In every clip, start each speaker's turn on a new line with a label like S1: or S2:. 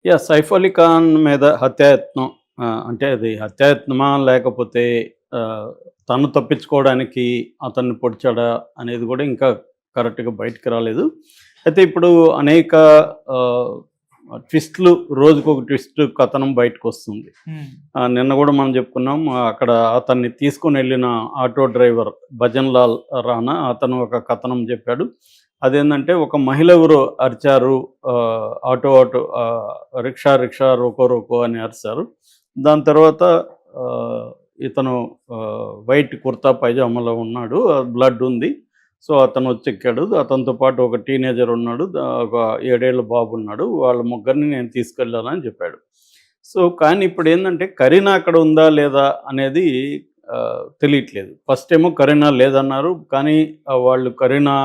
S1: సైఫ్ అలీ ఖాన్ మీద హత్యాయత్నం అంటే అది హత్యాయత్నమా? లేకపోతే ఆహ్, తను తప్పించుకోవడానికి అతన్ని పొడిచాడా? అనేది గూడా ఇంకా కరెక్ట్‌గా బయటికి రాలేదు. అయితే ఇప్పుడు అనేక ఆహ్, ట్విస్ట్‌లు రోజుకొక ట్విస్ట్ కథనం బయటకొస్తుంది.
S2: హ్మ్.
S1: నిన్న గూడా మనం జెప్పుకున్నాం. అక్కడ అతన్ని తీసుకొనెళ్ళిన ఆటో డ్రైవర్ భజన్ లాల్ రానా అతను ఒక కథనం జెప్పాడు. అదేందంటే ఒక మహిళ ఎవరో అరిచారు. ఆటో ఆటో రిక్షా రిక్షా రోకో రోకో అని అరిచారు. దాని తర్వాత ఆహ్, ఇతను వైట్ కుర్తా పైజామాలో ఉన్నాడు. బ్లడ్ ఉంది. సో, అతనొచ్చి ఎక్కాడు. అతనితో పాటు ఒక టీనేజర్ ఉన్నాడు. ఒక 7 ఏళ్ల బాబు ఉన్నాడు. వాళ్ళ ముగ్గురిని నేను తీసుకెళ్ళాలని చెప్పాడు. సో, కానీ ఇప్పుడేందంటే కరీనా అక్కడ ఉందా? లేదా? అనేది తెలియట్లేదు. ఫస్ట్ ఏమో కరీనా లేదన్నారు. కానీ వాళ్ళు కరీనా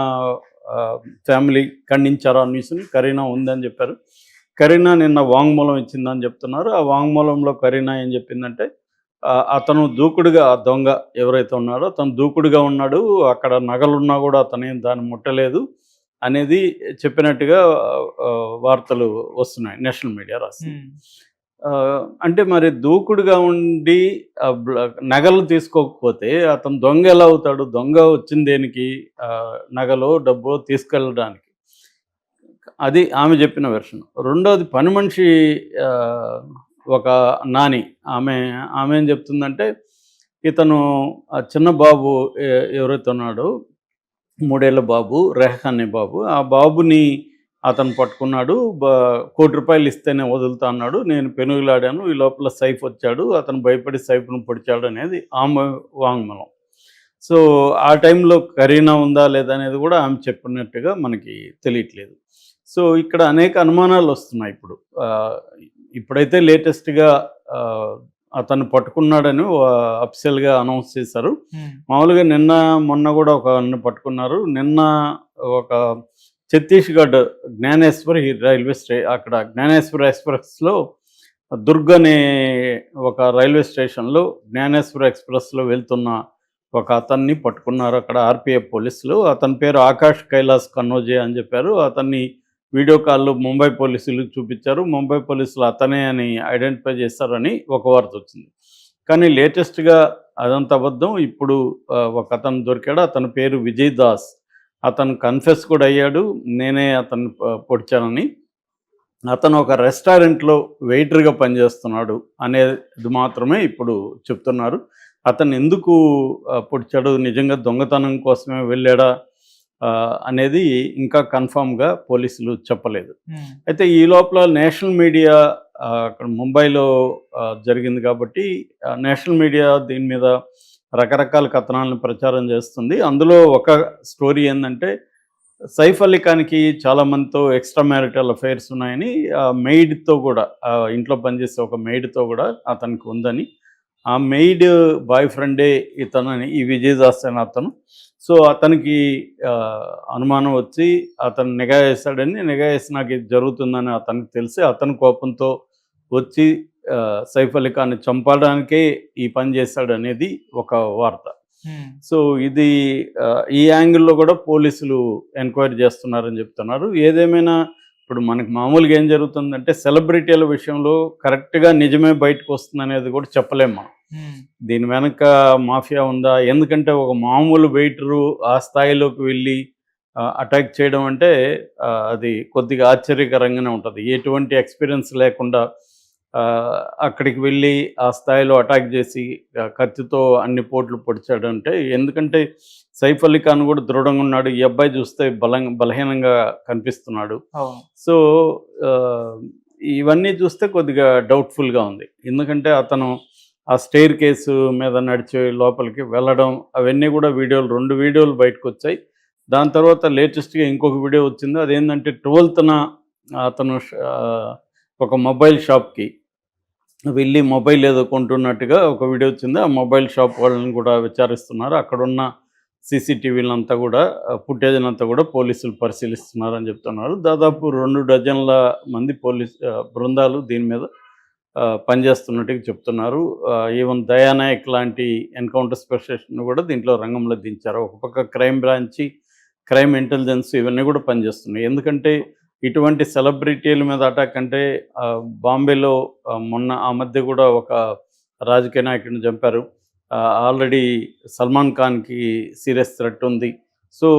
S1: ఫ్యామిలీ ఖండించారు ఆ న్యూస్‌ని. కరీనా ఉందని చెప్పారు. కరీనా నిన్న వాంగ్మూలం ఇచ్చిందని చెప్తున్నారు. ఆ వాంగ్మూలంలో కరీనా ఏం చెప్పిందంటే అతను దూకుడుగా ఆ దొంగ ఎవరైతే ఉన్నాడో అతను దూకుడుగా ఉన్నాడు. అక్కడ నగలున్నా గూడా అతనేం దాన్ని ముట్టలేదు అనేది చెప్పినట్టుగా వార్తలు వస్తున్నాయి. నేషనల్ మీడియా రాసింది.
S2: హ్మ్.
S1: అంటే మరి దూకుడుగా ఉండి నగలు తీసుకోకపోతే అతను దొంగ ఎలా అవుతాడు? దొంగ వచ్చింది దేనికి? నగలో, డబ్బో తీసుకెళ్ళడానికి. అది ఆమె జెప్పిన వెర్షన్. రెండోది పని మనిషి ఆహ్, ఒక నాని. ఆమె ఏం జెప్తుందంటే, ఇతను ఆ చిన్న బాబు ఎవరైతే ఉన్నాడో 3 ఏళ్ల బాబు, రెహ్ అనే బాబు. ఆ బాబుని అతను పట్టుకున్నాడు. ₹1,00,00,000 ఇస్తేనే వదులుతా అన్నాడు. నేను పెనుగులాడాను. ఈ లోపల సైఫ్ వచ్చాడు. అతను భయపడి సైఫ్‌ని పొడిచాడు అనేది ఆమె వాంగ్మూలం. సో, ఆ టైంలో కరీనా ఉందా? లేదా? అనేది గూడా ఆమె చెప్పినట్టుగా మనకి తెలియట్లేదు. సో, ఇక్కడ అనేక అనుమానాలొస్తున్నాయి ఇప్పుడు. ఆహ్, ఇప్పుడైతే లేటెస్ట్‌గా ఆహ్, అతన్ని పట్టుకున్నాడని అఫీషియల్‌గా అనౌన్స్ చేశారు.
S2: హ్మ్.
S1: మామూలుగా నిన్న, మొన్న గూడా ఒకడిని పట్టుకున్నారు. నిన్న ఒక ఛత్తీస్‌గఢ్ జ్ఞానేశ్వరి అక్కడ జ్ఞానేశ్వరి ఎక్స్‌ప్రెస్‌లో దుర్గ్ అనే ఒక రైల్వే స్టేషన్‌లో జ్ఞానేశ్వరి ఎక్స్‌ప్రెస్‌లో వెళ్తున్న ఒక అతన్ని పట్టుకున్నారు అక్కడ ఆర్‌పీఎఫ్ పోలీసులు. అతని పేరు ఆకాష్ కైలాస్ కన్నోజే అని చెప్పారు. అతన్ని వీడియో కాల్‌లో ముంబై పోలీసులకు చూపిచ్చారు. ముంబై పోలీసులు అతనే అని ఐడెంటిఫై చేశారని ఒక వార్తొచ్చింది. కానీ లేటెస్ట్‌గా అదంతా అబద్ధం. ఇప్పుడు ఒకతను దొరికాడు. అతని పేరు విజయ్ దాస్. అతను కన్ఫెస్ కూడా అయ్యాడు. నేనే అతన్ని పొడిచానని. అతను ఒక రెస్టారెంట్‌లో వెయిటర్‌గా పనిచేస్తున్నాడు అనేది మాత్రమే ఇప్పుడు చెప్తున్నారు. అతను ఎందుకు పొడిచాడు? నిజంగా దొంగతనం కోసమే వెళ్ళాడా? అనేది ఇంకా కన్ఫర్మ్‌గా పోలీసులు చెప్పలేదు.
S2: హ్మ్.
S1: అయితే ఈ లోపల నేషనల్ మీడియా అక్కడ ముంబైలో జరిగింది కాబట్టి నేషనల్ మీడియా దీని మీద రకరకాల కథనాలను ప్రచారం చేస్తుంది. అందులో ఒక స్టోరీ ఏందంటే సైఫ్ అలీ ఖాన్‌కి చాలా మందితో ఎక్స్‌ట్రా మ్యారిటల్ అఫైర్స్ ఉన్నాయని మెయిడ్‌తో గూడా ఇంట్లో పనిచేసే ఒక మెయిడ్‌తో గూడా అతనికి ఉందని. ఆ మెయిడ్ బాయ్ ఫ్రెండే ఇతనని ఈ విజయదాస్ అనే అతను. సో, అతనికి అనుమానం వచ్చి అతను నిఘా వేశాడని, నిఘా వేసి నాకు ఇది జరుగుతుందని అతనికి తెలిసి అతను కోపంతో వచ్చి సైఫ్ అలీ ఖాన్‌ని చంపడానికే ఈ పని చేశాడనేది ఒక వార్త.
S2: హ్మ్.
S1: సో, ఇది ఈ యాంగిల్‌లో గూడా పోలీసులు ఎంక్వైరీ చేస్తున్నారని చెప్తున్నారు. ఏదేమైనా ఇప్పుడు మనకు మామూలుగా ఏం జరుగుతుందంటే సెలబ్రిటీల విషయంలో కరెక్ట్‌గా నిజమే బయటకొస్తుందనేది కూడా చెప్పలేం మనం.
S2: హ్మ్.
S1: దీని వెనక మాఫియా ఉందా? ఎందుకంటే ఒక మామూలు వెయిటరు ఆ స్థాయిలోకి వెళ్ళి అటాక్ చేయడం అంటే అది కొద్దిగా ఆశ్చర్యకరంగానే ఉంటది. ఎటువంటి ఎక్స్‌పీరియన్స్ లేకుండా అక్కడికి వెళ్ళి ఆ స్థాయిలో అటాక్ చేసి కత్తితో అన్ని పోట్లు పొడిచాడంటే ఎందుకంటే సైఫ్ అలీ ఖాన్ కూడా దృఢంగా ఉన్నాడు. ఈ అబ్బాయి చూస్తే బలహీనంగా కనిపిస్తున్నాడు.
S2: అవును.
S1: సో, ఆహ్, ఇవన్నీ చూస్తే కొద్దిగా డౌట్‌ఫుల్‌గా ఉంది. ఎందుకంటే అతను ఆ స్టెయిర్ కేసు మీద నడిచి లోపలికి వెళ్ళడం అవన్నీ కూడా వీడియోలు 2 వీడియోలు బయటకొచ్చాయి. దాని తర్వాత లేటెస్ట్‌గా ఇంకొక వీడియో వచ్చింది. అదేంటంటే 12థ్ అతను ఒక మొబైల్ షాప్‌కి వెళ్ళి మొబైల్ ఏదో కొంటున్నట్టుగా ఒక వీడియో వచ్చింది. ఆ మొబైల్ షాప్ వాళ్ళని కూడా విచారిస్తున్నారు. అక్కడున్న సీసీటీవీలంతా గూడా ఫుటేజ్‌నంతా గూడా పోలీసులు పరిశీలిస్తున్నారని చెప్తున్నారు. దాదాపు 2 డజన్ల మంది బృందాలు దీని మీద పనిచేస్తున్నట్టుగా చెప్తున్నారు. ఈవెన్ దయానాయక్ లాంటి ఎన్‌కౌంటర్ స్పెషలిస్ట్‌ని గూడా దీంట్లో రంగంలో దించారు. ఒక పక్క క్రైమ్ బ్రాంచి, క్రైమ్ ఇంటెలిజెన్స్ ఇవన్నీ గూడా పనిచేస్తున్నాయి. ఎందుకంటే ఇటువంటి సెలబ్రిటీల మీద అటాక్ అంటే బాంబేలో మొన్న ఆ మధ్య కూడా ఒక రాజకీయ నాయకుడిని చంపారు. ఆల్రెడీ సల్మాన్ ఖాన్‌కి సీరియస్ థ్రెట్ ఉంది. సో,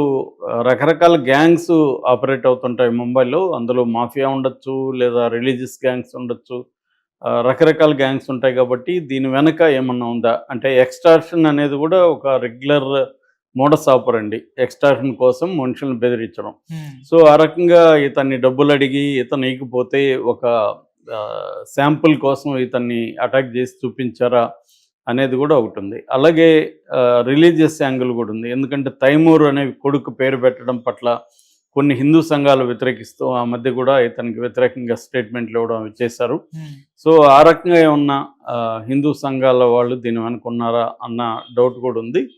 S1: రకరకాల గ్యాంగ్స్ ఆపరేట్ అవుతుంటాయి ముంబైలో. అందులో మాఫియా ఉండొచ్చు, లేదా రిలీజియస్ గ్యాంగ్స్ ఉండొచ్చు. రకరకాల గ్యాంగ్స్ ఉంటాయి కాబట్టి దీని వెనక ఏమన్నా ఉందా? అంటే ఎక్స్‌టార్షన్ అనేది కూడా ఒక రెగ్యులర్ మోడస్ ఆపరండి. ఎక్స్‌టార్షన్ కోసం మనుషుల్ని బెదిరించడం.
S2: హ్మ్.
S1: సో, ఆ రకంగా ఇతన్ని డబ్బులడిగి ఇతను ఈకపోతే ఒక శాంపుల్ కోసం ఇతన్ని అటాక్ చేసి చూపించారా అనేది కూడా ఒకటుంది. అలాగే రిలీజియస్ యాంగిల్ కూడా ఉంది. ఎందుకంటే తైమూర్ అనే కొడుకు పేరు పెట్టడం పట్ల కొన్ని హిందూ సంఘాలు వ్యతిరేకిస్తూ ఆ మధ్య కూడా ఇతనికి వ్యతిరేకంగా స్టేట్మెంట్లు ఇవ్వడం అవి చేశారు.
S2: హ్మ్.
S1: సో, ఆ రకంగా ఏమన్నా హిందూ సంఘాల వాళ్ళు దీని వెనక ఉన్నారా అన్న డౌట్ కూడా ఉంది.